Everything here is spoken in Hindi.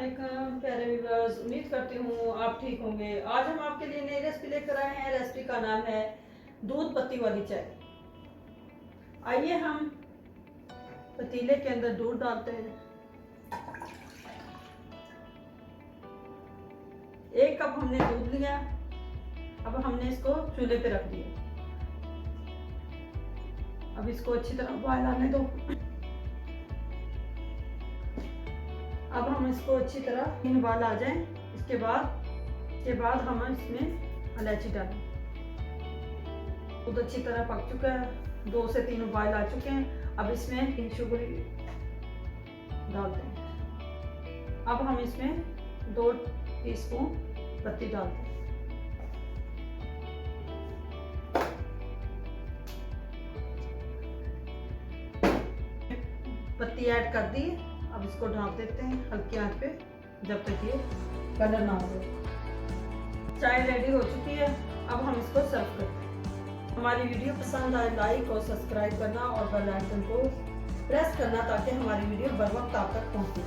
प्यारे व्यूअर्स, उम्मीद करती हूँ आप ठीक होंगे। आज हम आपके लिए नई रेसिपी लेकर आए हैं। रेसिपी का नाम है दूध पत्ती वाली चाय। आइए हम पतीले के अंदर दूध डालते हैं। 1 कप हमने दूध लिया। अब हमने इसको चूल्हे पे रख दिया। अब इसको अच्छी तरह उबाल आने दो। अब हम इसको अच्छी तरह उबाल आ जाए, इसके बाद हम इसमें इलायची डालें। दूध अच्छी तरह पक चुका है, 2 से 3 उबाल आ चुके हैं। अब इसमें शुगर डालते हैं। अब हम इसमें 2 टीस्पून पत्ती डालते हैं। पत्ती ऐड कर दी। अब इसको ढाँप देते हैं हल्की आंच पे, जब तक ये कलर ना हो। चाय रेडी हो चुकी है। अब हम इसको सर्व करते हैं। हमारी वीडियो पसंद आए लाइक और सब्सक्राइब करना और बेल आइकन को प्रेस करना, ताकि हमारी वीडियो बर वक्त आप तक पहुंचे।